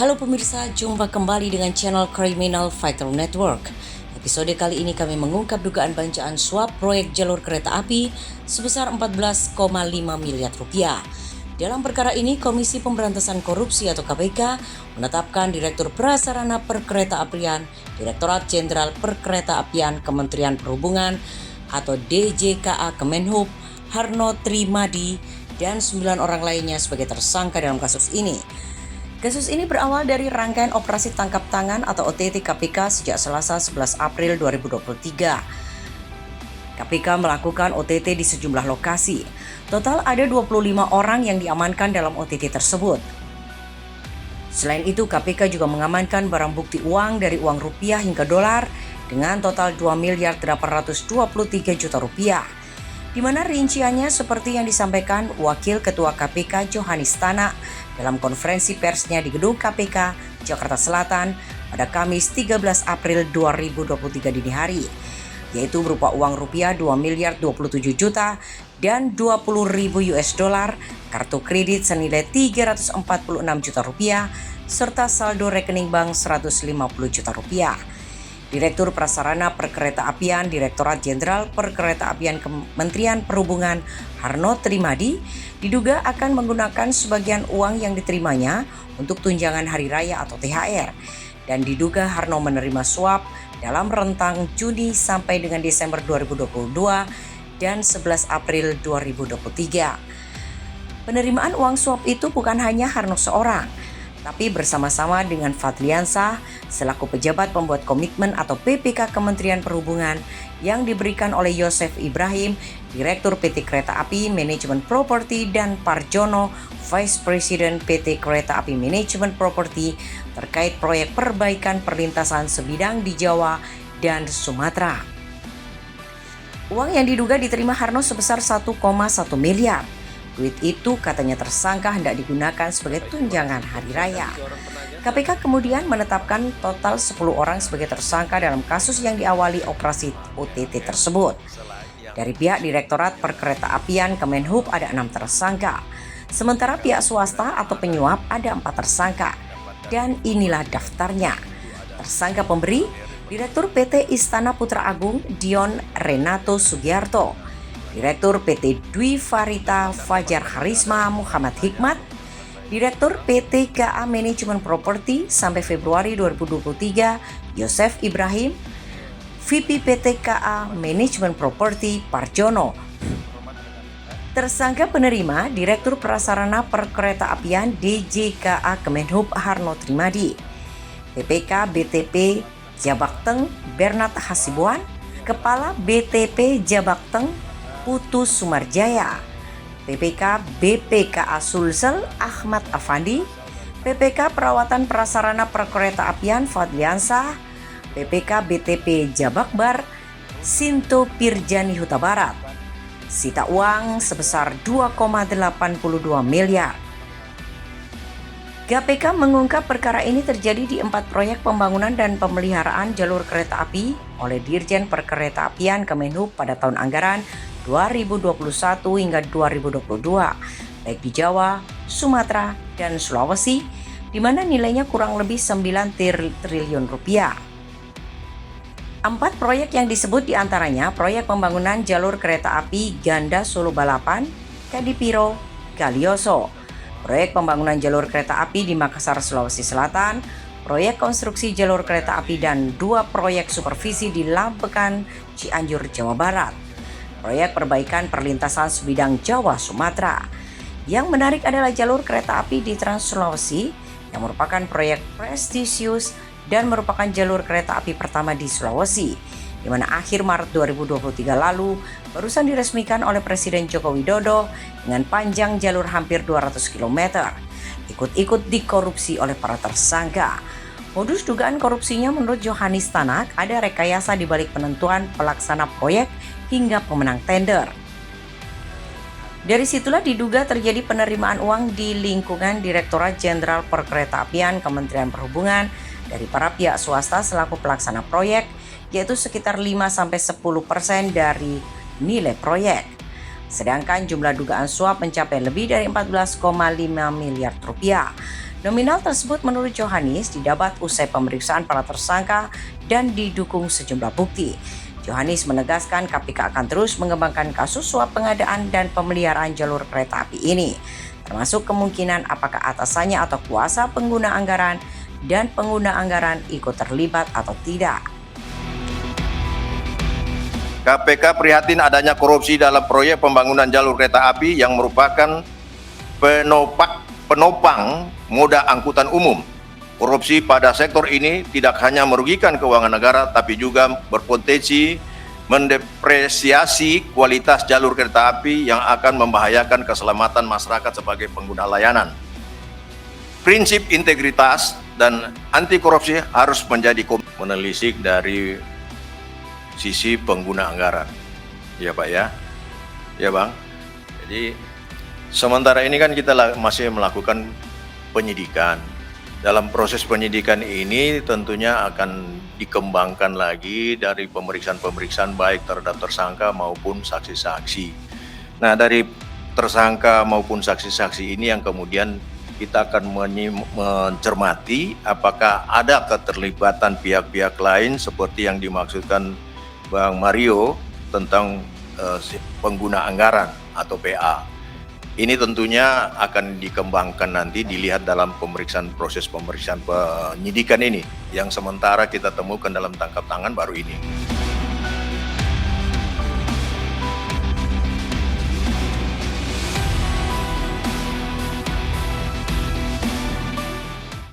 Halo pemirsa, jumpa kembali dengan channel Criminal Fighter Network. Episode kali ini kami mengungkap dugaan bancaan suap proyek jalur kereta api sebesar 14,5 miliar rupiah. Dalam perkara ini, Komisi Pemberantasan Korupsi atau KPK menetapkan Direktur Prasarana Perkeretaapian, Direktorat Jenderal Perkeretaapian Kementerian Perhubungan atau DJKA Kemenhub, Harno Trimadi, dan 9 orang lainnya sebagai tersangka dalam kasus ini. Kasus ini berawal dari rangkaian operasi tangkap tangan atau OTT KPK sejak Selasa 11 April 2023. KPK melakukan OTT di sejumlah lokasi. Total ada 25 orang yang diamankan dalam OTT tersebut. Selain itu, KPK juga mengamankan barang bukti uang dari uang rupiah hingga dolar dengan total 2.823 juta rupiah. Di mana rinciannya seperti yang disampaikan Wakil Ketua KPK Johanis Tanak dalam konferensi persnya di Gedung KPK Jakarta Selatan pada Kamis 13 April 2023 dini hari, yaitu berupa uang rupiah 2.027 juta dan 20.000 US dollar, kartu kredit senilai 346 juta rupiah, serta saldo rekening bank 150 juta rupiah. Direktur Prasarana Perkeretaapian Direktorat Jenderal Perkeretaapian Kementerian Perhubungan Harno Trimadi diduga akan menggunakan sebagian uang yang diterimanya untuk tunjangan hari raya atau THR, dan diduga Harno menerima suap dalam rentang Juni sampai dengan Desember 2022 dan 11 April 2023. Penerimaan uang suap itu bukan hanya Harno seorang, tapi bersama-sama dengan Fadliansah selaku pejabat pembuat komitmen atau PPK Kementerian Perhubungan yang diberikan oleh Yosef Ibrahim, Direktur PT Kereta Api Manajemen Properti, dan Parjono, Vice President PT Kereta Api Manajemen Properti terkait proyek perbaikan perlintasan sebidang di Jawa dan Sumatera. Uang yang diduga diterima Harno sebesar 1,1 miliar. Duit itu katanya tersangka hendak digunakan sebagai tunjangan hari raya. KPK kemudian menetapkan total 10 orang sebagai tersangka dalam kasus yang diawali operasi OTT tersebut. Dari pihak Direktorat Perkeretaapian Kemenhub ada 6 tersangka. Sementara pihak swasta atau penyuap ada 4 tersangka. Dan inilah daftarnya. Tersangka pemberi, Direktur PT Istana Putra Agung Dion Renato Sugiarto, Direktur PT Dwi Farita Fajar Harisma Muhammad Hikmat, Direktur PT KA Manajemen Properti sampai Februari 2023 Yosef Ibrahim, VP PT KA Manajemen Properti Parjono. Tersangka penerima Direktur Prasarana Perkeretaapian DJKA Kemenhub Harno Trimadi, PPK BTP Jabakteng Bernard Hasibuan, Kepala BTP Jabakteng Putu Sumarjaya, PPK BPKA Sulsel Ahmad Afandi, PPK Perawatan Prasarana Perkeretaapian Fadliansah, PPK BTP Jabakbar Sinto Pirjani Huta Barat. Sita uang sebesar 2,82 miliar. KPK mengungkap perkara ini terjadi di 4 proyek pembangunan dan pemeliharaan jalur kereta api oleh Dirjen Perkeretaapian Kemenhub pada tahun anggaran 2021 hingga 2022, baik di Jawa, Sumatera, dan Sulawesi, di mana nilainya kurang lebih 9 triliun rupiah. 4 proyek yang disebut diantaranya proyek pembangunan jalur kereta api Ganda Solo Balapan, Kadipiro, Galioso, proyek pembangunan jalur kereta api di Makassar, Sulawesi Selatan, proyek konstruksi jalur kereta api, dan 2 proyek supervisi di Lambekan, Cianjur, Jawa Barat. Proyek perbaikan perlintasan sebidang Jawa Sumatera. Yang menarik adalah jalur kereta api di Trans Sulawesi yang merupakan proyek prestisius dan merupakan jalur kereta api pertama di Sulawesi, di mana akhir Maret 2023 lalu barusan diresmikan oleh Presiden Joko Widodo dengan panjang jalur hampir 200 km. Ikut-ikut dikorupsi oleh para tersangka. Modus dugaan korupsinya menurut Johanis Tanak ada rekayasa di balik penentuan pelaksana proyek hingga pemenang tender. Dari situlah diduga terjadi penerimaan uang di lingkungan Direktorat Jenderal Perkeretaapian Kementerian Perhubungan dari para pihak swasta selaku pelaksana proyek, yaitu sekitar 5-10% dari nilai proyek. Sedangkan jumlah dugaan suap mencapai lebih dari 14,5 miliar rupiah. Nominal tersebut menurut Johannes didapat usai pemeriksaan para tersangka dan didukung sejumlah bukti. Johannes menegaskan KPK akan terus mengembangkan kasus suap pengadaan dan pemeliharaan jalur kereta api ini, termasuk kemungkinan apakah atasannya atau kuasa pengguna anggaran dan pengguna anggaran ikut terlibat atau tidak. KPK prihatin adanya korupsi dalam proyek pembangunan jalur kereta api yang merupakan penopang moda angkutan umum. Korupsi pada sektor ini tidak hanya merugikan keuangan negara, tapi juga berpotensi mendepresiasi kualitas jalur kereta api yang akan membahayakan keselamatan masyarakat sebagai pengguna layanan. Prinsip integritas dan anti korupsi harus menjadi menelisik dari sisi pengguna anggaran. Ya Pak ya. Ya Bang. Jadi sementara ini kan kita masih melakukan penyidikan. Dalam proses penyidikan ini tentunya akan dikembangkan lagi dari pemeriksaan-pemeriksaan baik terhadap tersangka maupun saksi-saksi. Nah, dari tersangka maupun saksi-saksi ini yang kemudian kita akan mencermati apakah ada keterlibatan pihak-pihak lain seperti yang dimaksudkan Bang Mario tentang pengguna anggaran atau PA. Ini tentunya akan dikembangkan nanti dilihat dalam proses pemeriksaan penyidikan ini yang sementara kita temukan dalam tangkap tangan baru ini.